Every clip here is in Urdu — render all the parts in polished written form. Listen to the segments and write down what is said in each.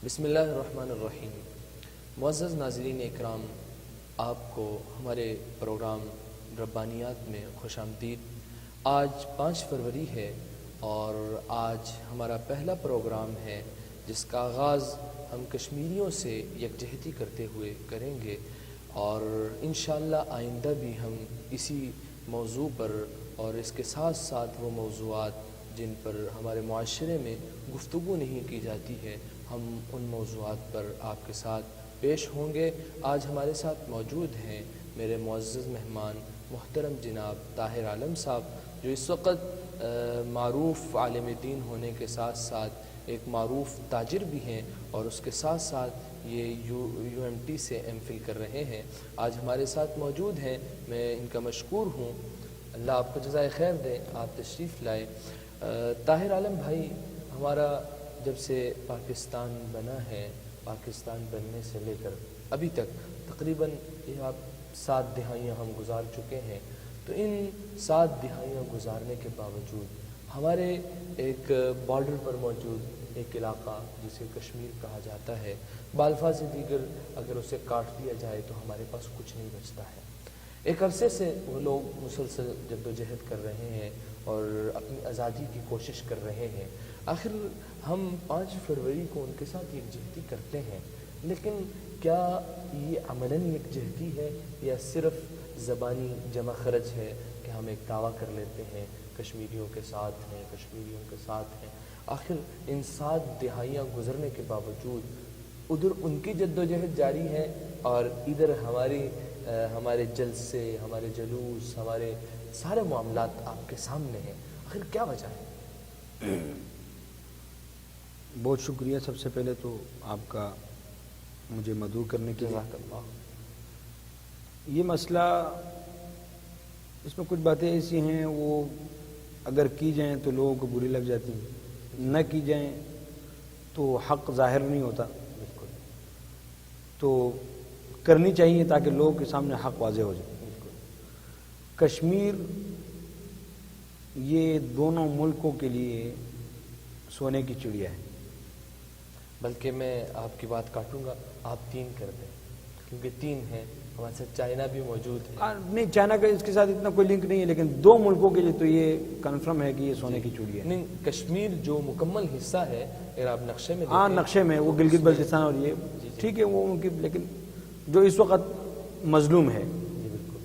بسم اللہ الرحمن الرحیم۔ معزز ناظرین اکرام، آپ کو ہمارے پروگرام ربانیات میں خوش آمدید۔ آج 5 فروری ہے اور آج ہمارا پہلا پروگرام ہے جس کا آغاز ہم کشمیریوں سے یکجہتی کرتے ہوئے کریں گے، اور انشاءاللہ آئندہ بھی ہم اسی موضوع پر اور اس کے ساتھ ساتھ وہ موضوعات جن پر ہمارے معاشرے میں گفتگو نہیں کی جاتی ہے، ہم ان موضوعات پر آپ کے ساتھ پیش ہوں گے۔ آج ہمارے ساتھ موجود ہیں میرے معزز مہمان محترم جناب طاہر عالم صاحب، جو اس وقت معروف عالم دین ہونے کے ساتھ ساتھ ایک معروف تاجر بھی ہیں، اور اس کے ساتھ ساتھ یہ یو ایم ٹی سے ایم فل کر رہے ہیں۔ آج ہمارے ساتھ موجود ہیں، میں ان کا مشکور ہوں، اللہ آپ کو جزائے خیر دے، آپ تشریف لائے۔ طاہر عالم بھائی، ہمارا جب سے پاکستان بنا ہے، پاکستان بننے سے لے کر ابھی تک تقریباً یہ آپ 7 دہائیاں ہم گزار چکے ہیں، تو ان 7 دہائیاں گزارنے کے باوجود ہمارے ایک بارڈر پر موجود ایک علاقہ جسے کشمیر کہا جاتا ہے، بالفاظ دیگر اگر اسے کاٹ دیا جائے تو ہمارے پاس کچھ نہیں بچتا ہے۔ ایک عرصے سے وہ لوگ مسلسل جد و جہد کر رہے ہیں اور اپنی آزادی کی کوشش کر رہے ہیں۔ آخر ہم 5 فروری کو ان کے ساتھ یکجہتی کرتے ہیں، لیکن کیا یہ عملاً یکجہتی ہے یا صرف زبانی جمع خرچ ہے کہ ہم ایک دعویٰ کر لیتے ہیں کشمیریوں کے ساتھ ہیں، کشمیریوں کے ساتھ ہیں؟ آخر ان 7 دہائیاں گزرنے کے باوجود ادھر ان کی جد و جہد جاری ہے اور ادھر ہمارے جلسے، ہمارے جلوس، ہمارے سارے معاملات آپ کے سامنے ہیں۔ آخر کیا وجہ ہے؟ بہت شکریہ سب سے پہلے تو آپ کا مجھے مدعو کرنے کے جزاک اللہ۔ یہ مسئلہ، اس میں کچھ باتیں ایسی ہیں وہ اگر کی جائیں تو لوگوں کو بری لگ جاتی ہیں، نہ کی جائیں تو حق ظاہر نہیں ہوتا، بالکل تو کرنی چاہیے تاکہ لوگوں کے سامنے حق واضح ہو جائے۔ بالکل۔ کشمیر یہ دونوں ملکوں کے لیے سونے کی چڑیا ہے۔ بلکہ میں آپ کی بات کاٹوں گا، آپ 3 کر دیں، کیونکہ 3 ہیں، ہمارے ساتھ چائنا بھی موجود ہے۔ نہیں، چائنا کا اس کے ساتھ اتنا کوئی لنک نہیں ہے، لیکن 2 ملکوں کے لیے تو یہ کنفرم ہے کہ یہ سونے کی چڑیا ہے۔ نہیں، کشمیر جو مکمل حصہ ہے، اگر آپ نقشے میں ہاں، دیکھیں، نقشے میں وہ گلگت بلتستان اور یہ ٹھیک ہے، وہ ان کی، لیکن جو اس وقت مظلوم ہے،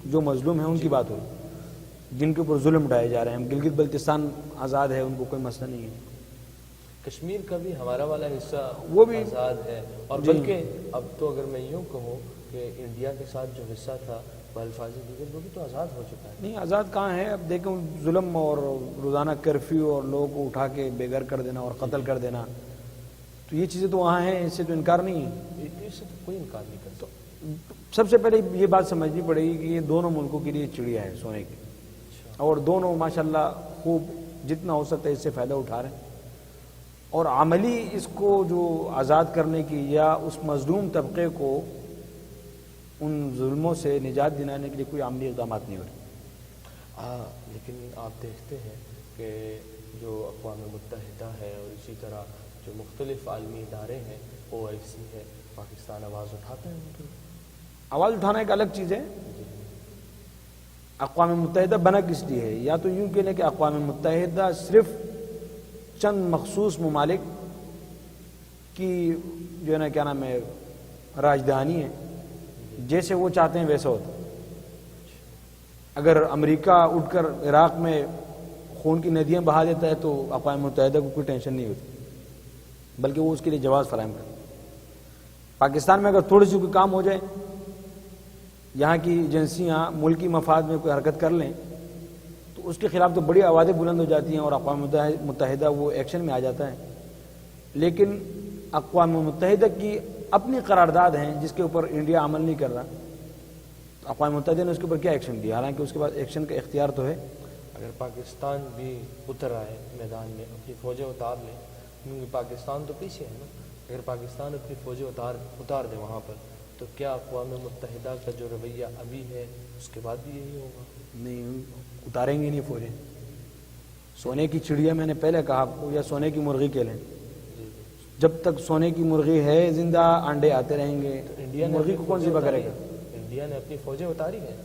جو مظلوم ہے ان کی بات ہوئی، جن کے اوپر ظلم اٹھائے جا رہے ہیں۔ گلگت بلتستان آزاد ہے، ان کو کوئی مسئلہ نہیں ہے۔ کشمیر کا بھی ہمارا والا حصہ وہ بھی آزاد ہے، اور بلکہ اب تو اگر میں یوں کہوں کہ انڈیا کے ساتھ جو حصہ تھا بالفاظ دیگر، وہ بھی تو آزاد ہو چکا ہے۔ نہیں، آزاد کہاں ہے؟ اب دیکھیں ظلم اور روزانہ کرفیو اور لوگوں کو اٹھا کے بے گھر کر دینا اور قتل کر دینا، تو یہ چیزیں تو وہاں ہیں، اس سے تو انکار نہیں ہے۔ اس سے تو کوئی انکار نہیں کرتا۔ سب سے پہلے یہ بات سمجھنی پڑے گی کہ یہ دونوں ملکوں کے لیے چڑیا ہے سونے کی، اور دونوں ماشاءاللہ خوب جتنا ہو سکتا ہے اس سے فائدہ اٹھا رہے ہیں، اور عملی اس کو جو آزاد کرنے کی یا اس مظلوم طبقے کو ان ظلموں سے نجات دلانے کے لیے کوئی عملی اقدامات نہیں ہو رہے۔ لیکن آپ دیکھتے ہیں کہ جو اقوام متحدہ ہے اور اسی طرح جو مختلف عالمی ادارے ہیں، OIC ہے، پاکستان آواز اٹھاتا ہے ان کی۔ آواز اٹھانا ایک الگ چیز ہے۔ اقوام متحدہ بنا کس لیے ہے؟ یا تو یوں کہہ لیں کہ اقوام متحدہ صرف چند مخصوص ممالک کی جو ہے نا کیا نام ہے راجدھانی ہے، جیسے وہ چاہتے ہیں ویسا ہوتا۔ اگر امریکہ اٹھ کر عراق میں خون کی ندیاں بہا دیتا ہے تو اقوام متحدہ کو کوئی ٹینشن نہیں ہوتی، بلکہ وہ اس کے لیے جواز فراہم کرتا۔ پاکستان میں اگر تھوڑی سی کوئی کام ہو جائے، یہاں کی ایجنسیاں ملکی مفاد میں کوئی حرکت کر لیں، تو اس کے خلاف تو بڑی آوازیں بلند ہو جاتی ہیں اور اقوام متحدہ وہ ایکشن میں آ جاتا ہے۔ لیکن اقوام متحدہ کی اپنی قرارداد ہیں جس کے اوپر انڈیا عمل نہیں کر رہا، تو اقوام متحدہ نے اس کے اوپر کیا ایکشن لیا؟ حالانکہ اس کے بعد ایکشن کا اختیار تو ہے۔ اگر پاکستان بھی اتر آئے میدان میں، اپنی فوجیں اتار لیں، کیونکہ پاکستان تو پیچھے ہے نا، اگر پاکستان اپنی فوجیں اتار دے وہاں پر، تو کیا اقوام متحدہ کا جو رویہ ابھی ہے اس کے بعد بھی یہی ہوگا؟ نہیں، اتاریں گے نہیں فوجیں۔ سونے کی چڑیا میں نے پہلے کہا آپ کو، یا سونے کی مرغی کہہ لیں، جب تک سونے کی مرغی ہے زندہ انڈے آتے رہیں گے. انڈیا نے مرغی کو کون ذبح کرے گا؟ انڈیا نے اپنی فوجیں اتاری ہیں.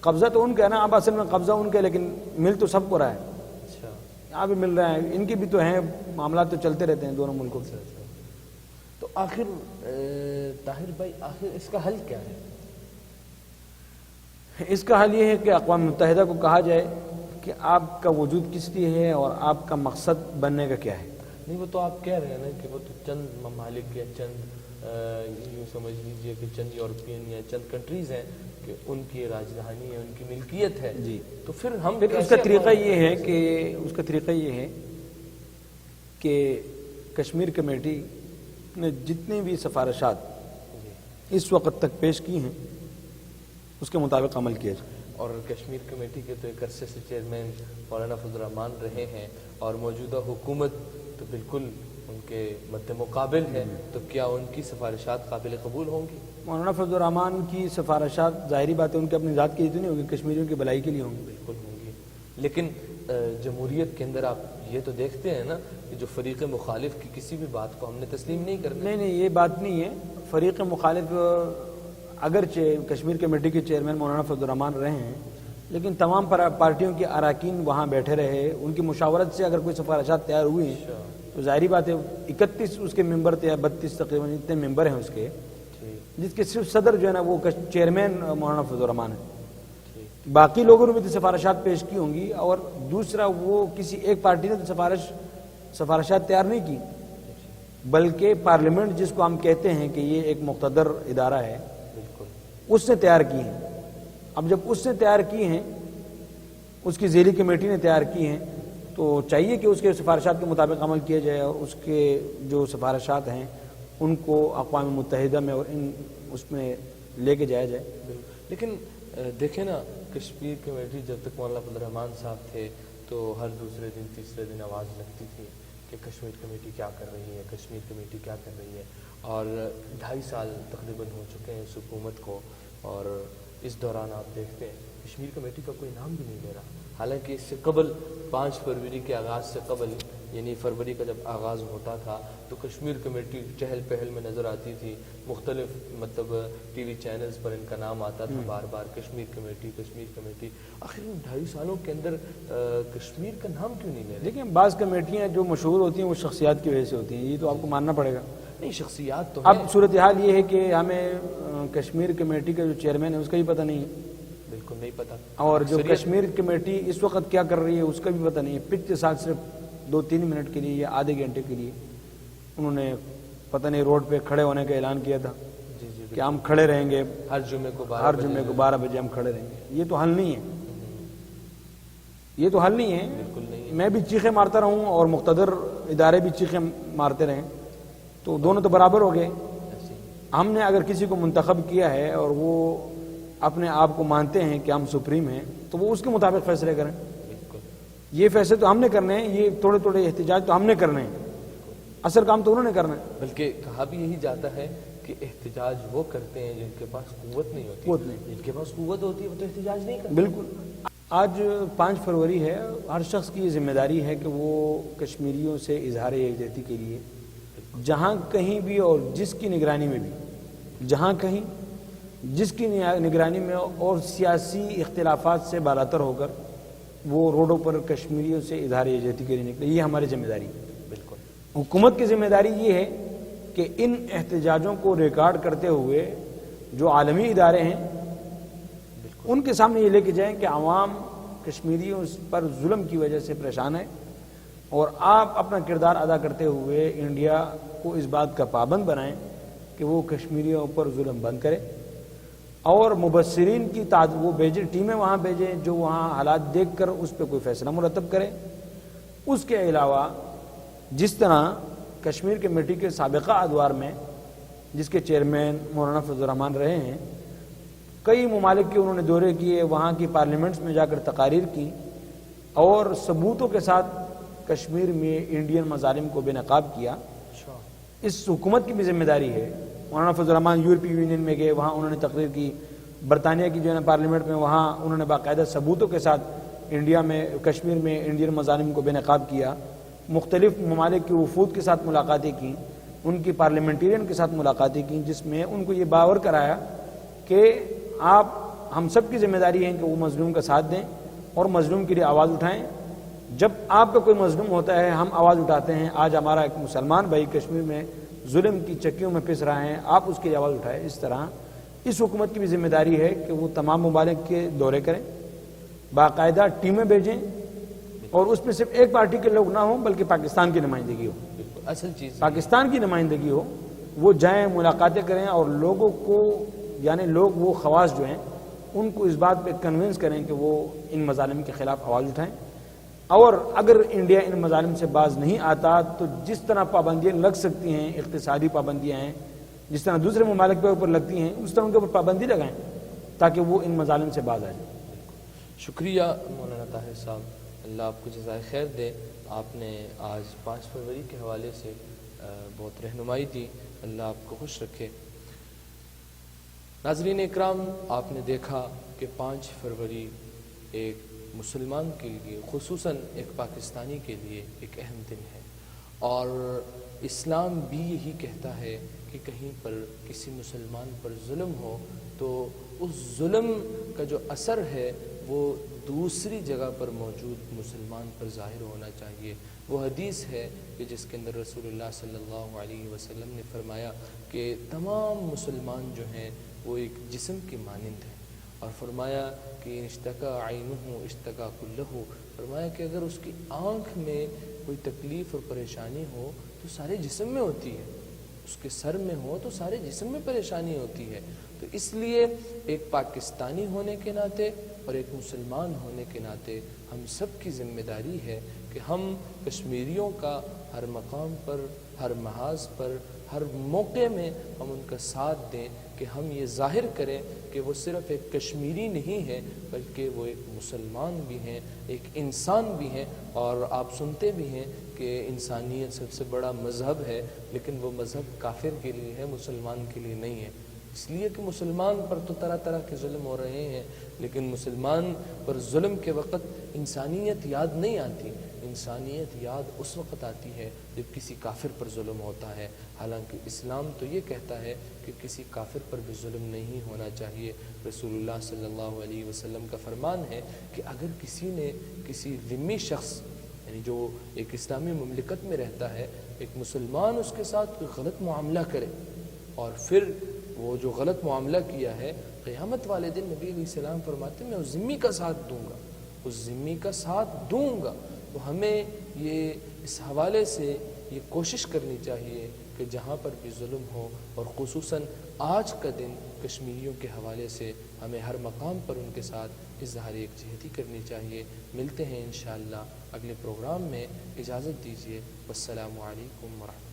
قبضہ تو ان کا ہے نا. اب اصل میں قبضہ ان کا ہے لیکن مل تو سب کو رہا ہے. اچھا یہاں بھی مل رہا ہے, ان کی بھی تو ہیں, معاملات تو چلتے رہتے ہیں دونوں ملکوں کے. تو آخر طاہر بھائی آخر اس کا حل کیا ہے؟ اس کا حل یہ ہے کہ اقوام متحدہ کو کہا جائے کہ آپ کا وجود کس لیے ہے اور آپ کا مقصد بننے کا کیا ہے. نہیں وہ تو آپ کہہ رہے ہیں نا کہ وہ تو چند ممالک یا چند یوں سمجھ لیجئے کہ چند یورپین یا چند کنٹریز ہیں کہ ان کی راجدھانی ہے, ان کی ملکیت ہے. جی تو پھر ہم اس کا طریقہ یہ ہے کہ کشمیر کمیٹی نے جتنی بھی سفارشات اس وقت تک پیش کی ہیں اس کے مطابق عمل کیا جائے. اور کشمیر کمیٹی کے تو ایک عرصے سے چیئرمین مولانا فضل الرحمان رہے ہیں اور موجودہ حکومت تو بالکل ان کے مد مقابل ہے, تو کیا ان کی سفارشات قابل قبول ہوں گی؟ مولانا فضل الرحمان کی سفارشات ظاہری بات ہے ان کے اپنی ذات کے لیے تو نہیں ہوگی, کشمیریوں کی بھلائی کے لیے ہوں گی. بالکل ہوں گی, لیکن جمہوریت کے اندر آپ یہ تو دیکھتے ہیں نا کہ جو فریق مخالف کی کسی بھی بات کو ہم نے تسلیم نہیں کرنا. نہیں یہ بات نہیں ہے. فریق مخالف اگرچہ کشمیر کمیٹی کے چیئرمین مولانا فضل الرحمان رہے ہیں لیکن تمام پارٹیوں کے اراکین وہاں بیٹھے رہے, ان کی مشاورت سے اگر کوئی سفارشات تیار ہوئی ہیں تو ظاہری بات ہے 31 اس کے ممبر تھے یا 32 تقریباً اتنے ممبر ہیں اس کے, جس کے صرف صدر جو ہے نا وہ چیئرمین مولانا فضل الرحمان ہے. باقی لوگوں نے بھی تو سفارشات پیش کی ہوں گی, اور دوسرا وہ کسی ایک پارٹی نے تو سفارشات تیار نہیں کی بلکہ پارلیمنٹ جس کو ہم کہتے ہیں کہ یہ ایک مقتدر ادارہ ہے اس نے تیار کی ہیں. اب جب اس نے تیار کی ہیں, اس کی ذیلی کمیٹی نے تیار کی ہیں, تو چاہیے کہ اس کے سفارشات کے مطابق عمل کیا جائے اور اس کے جو سفارشات ہیں ان کو اقوام متحدہ میں اور اس میں لے کے جایا جائے. لیکن دیکھیں نا کشمیر کمیٹی جب تک مولانا فضل الرحمان صاحب تھے تو ہر دوسرے دن تیسرے دن آواز لگتی تھی کہ کشمیر کمیٹی کیا کر رہی ہے, کشمیر کمیٹی کیا کر رہی ہے. اور 2.5 سال تقریباً ہو چکے ہیں اس حکومت کو, اور اس دوران آپ دیکھتے ہیں کشمیر کمیٹی کا کوئی نام بھی نہیں لے رہا. حالانکہ اس سے قبل 5 فروری کے آغاز سے قبل یعنی فروری کا جب آغاز ہوتا تھا تو کشمیر کمیٹی چہل پہل میں نظر آتی تھی, مختلف مطلب ٹی وی چینلز پر ان کا نام آتا تھا بار بار, کشمیر کمیٹی کشمیر کمیٹی. آخر ان 2.5 سالوں کے اندر کشمیر کا نام کیوں نہیں لے رہے؟ دیکھیں بعض کمیٹیاں جو مشہور ہوتی ہیں وہ شخصیات کی وجہ سے ہوتی ہیں, یہ تو آپ کو ماننا پڑے گا. نہیں شخصیات تو اب صورتحال یہ ہے کہ ہمیں کشمیر کمیٹی کا جو چیئرمین ہے اس کا بھی پتہ نہیں ہے, بالکل نہیں پتہ, اور جو کشمیر کمیٹی اس وقت کیا کر رہی ہے اس کا بھی پتہ نہیں ہے. پچھلے سال صرف 2-3 منٹ کے لیے یا آدھے گھنٹے کے لیے انہوں نے پتہ نہیں روڈ پہ کھڑے ہونے کا اعلان کیا تھا کہ ہم کھڑے رہیں گے ہر جمعے کو 12 بجے ہم کھڑے رہیں گے. یہ تو حل نہیں ہے, یہ تو حل نہیں ہے. بالکل نہیں. میں بھی چیخیں مارتا رہوں اور مقتدر ادارے بھی چیخیں مارتے رہیں تو دونوں تو برابر ہو گئے. ہم نے اگر کسی کو منتخب کیا ہے اور وہ اپنے آپ کو مانتے ہیں کہ ہم سپریم ہیں تو وہ اس کے مطابق فیصلے کریں. یہ فیصلے تو ہم نے کرنے ہیں, یہ تھوڑے تھوڑے احتجاج تو ہم نے کرنے ہیں, اصل کام تو انہوں نے کرنا ہے. بلکہ کہا بھی یہی جاتا ہے کہ احتجاج وہ کرتے ہیں جن کے پاس قوت نہیں ہوتی, جن کے پاس قوت ہوتی ہے وہ تو احتجاج نہیں کرتے. بالکل. آج 5 فروری ہے, ہر شخص کی ذمہ داری ہے کہ وہ کشمیریوں سے اظہار یکجہتی کے لیے جہاں کہیں بھی اور جس کی نگرانی میں بھی, جہاں کہیں جس کی نگرانی میں اور سیاسی اختلافات سے بالاتر ہو کر وہ روڈوں پر کشمیریوں سے اظہار یکجہتی کے لیے نکلے. یہ ہماری ذمہ داری ہے. بالکل. حکومت کی ذمہ داری یہ ہے کہ ان احتجاجوں کو ریکارڈ کرتے ہوئے جو عالمی ادارے ہیں ان کے سامنے یہ لے کے جائیں کہ عوام کشمیریوں پر ظلم کی وجہ سے پریشان ہے, اور آپ اپنا کردار ادا کرتے ہوئے انڈیا کو اس بات کا پابند بنائیں کہ وہ کشمیریوں پر ظلم بند کرے, اور مبصرین کی وہ بھیجیں, ٹیمیں وہاں بھیجیں جو وہاں حالات دیکھ کر اس پہ کوئی فیصلہ مرتب کرے. اس کے علاوہ جس طرح کشمیر کمیٹی کے سابقہ ادوار میں جس کے چیئرمین مولانا فضل الرحمان رہے ہیں, کئی ممالک کے انہوں نے دورے کیے, وہاں کی پارلیمنٹس میں جا کر تقاریر کی اور ثبوتوں کے ساتھ کشمیر میں انڈین مظالم کو بے نقاب کیا. اس حکومت کی بھی ذمہ داری ہے. مولانا فضل الرحمان یورپی یونین میں گئے, وہاں انہوں نے تقریر کی, برطانیہ کی جو ہے نا پارلیمنٹ میں, وہاں انہوں نے باقاعدہ ثبوتوں کے ساتھ انڈیا میں کشمیر میں انڈین مظالم کو بے نقاب کیا. مختلف ممالک کے وفود کے ساتھ ملاقاتیں کی. ان کی پارلیمنٹیرین کے ساتھ ملاقاتیں کی، جس میں ان کو یہ باور کرایا کہ آپ ہم سب کی ذمہ داری ہے کہ وہ مظلوم کا ساتھ دیں اور مظلوم کے لیے آواز اٹھائیں۔ جب آپ کا کوئی مظلوم ہوتا ہے ہم آواز اٹھاتے ہیں۔ آج ہمارا ایک مسلمان بھائی کشمیر میں ظلم کی چکیوں میں پس رہے ہیں، آپ اس کے لیے آواز اٹھائیں۔ اس طرح اس حکومت کی بھی ذمہ داری ہے کہ وہ تمام ممالک کے دورے کریں، باقاعدہ ٹیمیں بھیجیں، اور اس میں صرف ایک پارٹی کے لوگ نہ ہوں بلکہ پاکستان کی نمائندگی ہو، اصل چیز پاکستان کی نمائندگی ہو، وہ جائیں ملاقاتیں کریں اور لوگوں کو یعنی لوگ وہ خواص جو ہیں ان کو اس بات پہ کنونس کریں کہ وہ ان مظالم کے خلاف آواز اٹھائیں۔ اور اگر انڈیا ان مظالم سے باز نہیں آتا تو جس طرح پابندیاں لگ سکتی ہیں، اقتصادی پابندیاں ہیں، جس طرح دوسرے ممالک کے اوپر لگتی ہیں، اس طرح ان کے اوپر پابندی لگائیں تاکہ وہ ان مظالم سے باز آ جائیں۔ شکریہ مولانا طاہر صاحب، اللہ آپ کو جزائے خیر دے۔ آپ نے آج 5 فروری کے حوالے سے بہت رہنمائی دی، اللہ آپ کو خوش رکھے۔ ناظرین اکرام، آپ نے دیکھا کہ 5 فروری ایک مسلمان کے لیے، خصوصاً ایک پاکستانی کے لیے ایک اہم دن ہے، اور اسلام بھی یہی کہتا ہے کہ کہیں پر کسی مسلمان پر ظلم ہو تو اس ظلم کا جو اثر ہے وہ دوسری جگہ پر موجود مسلمان پر ظاہر ہونا چاہیے۔ وہ حدیث ہے کہ جس کے اندر رسول اللہ صلی اللہ علیہ وسلم نے فرمایا کہ تمام مسلمان جو ہیں وہ ایک جسم کے مانند ہیں، اور فرمایا کہ اشتکا عینہ اشتکا کلہ، فرمایا کہ اگر اس کی آنکھ میں کوئی تکلیف اور پریشانی ہو تو سارے جسم میں ہوتی ہے، اس کے سر میں ہو تو سارے جسم میں پریشانی ہوتی ہے۔ تو اس لیے ایک پاکستانی ہونے کے ناطے اور ایک مسلمان ہونے کے ناطے ہم سب کی ذمہ داری ہے کہ ہم کشمیریوں کا ہر مقام پر، ہر محاذ پر، ہر موقع میں ہم ان کا ساتھ دیں، کہ ہم یہ ظاہر کریں کہ وہ صرف ایک کشمیری نہیں ہے بلکہ وہ ایک مسلمان بھی ہیں، ایک انسان بھی ہیں۔ اور آپ سنتے بھی ہیں کہ انسانیت سب سے بڑا مذہب ہے، لیکن وہ مذہب کافر کے لیے ہے، مسلمان کے لیے نہیں ہے۔ اس لیے کہ مسلمان پر تو طرح طرح کے ظلم ہو رہے ہیں، لیکن مسلمان پر ظلم کے وقت انسانیت یاد نہیں آتی۔ انسانیت یاد اس وقت آتی ہے جب کسی کافر پر ظلم ہوتا ہے، حالانکہ اسلام تو یہ کہتا ہے کہ کسی کافر پر بھی ظلم نہیں ہونا چاہیے۔ رسول اللہ صلی اللہ علیہ وسلم کا فرمان ہے کہ اگر کسی نے کسی ذمہ شخص، یعنی جو ایک اسلامی مملکت میں رہتا ہے، ایک مسلمان اس کے ساتھ کوئی غلط معاملہ کرے، اور پھر وہ جو غلط معاملہ کیا ہے، قیامت والے دن نبی علیہ السلام فرماتے ہیں میں اس ذمی کا ساتھ دوں گا، اس ذمی کا ساتھ دوں گا۔ تو ہمیں یہ اس حوالے سے یہ کوشش کرنی چاہیے کہ جہاں پر بھی ظلم ہو، اور خصوصاً آج کا دن کشمیریوں کے حوالے سے ہمیں ہر مقام پر ان کے ساتھ اظہار یکجہتی کرنی چاہیے۔ ملتے ہیں انشاءاللہ اگلے پروگرام میں، اجازت دیجیے، والسلام علیکم ورحمۃ اللہ۔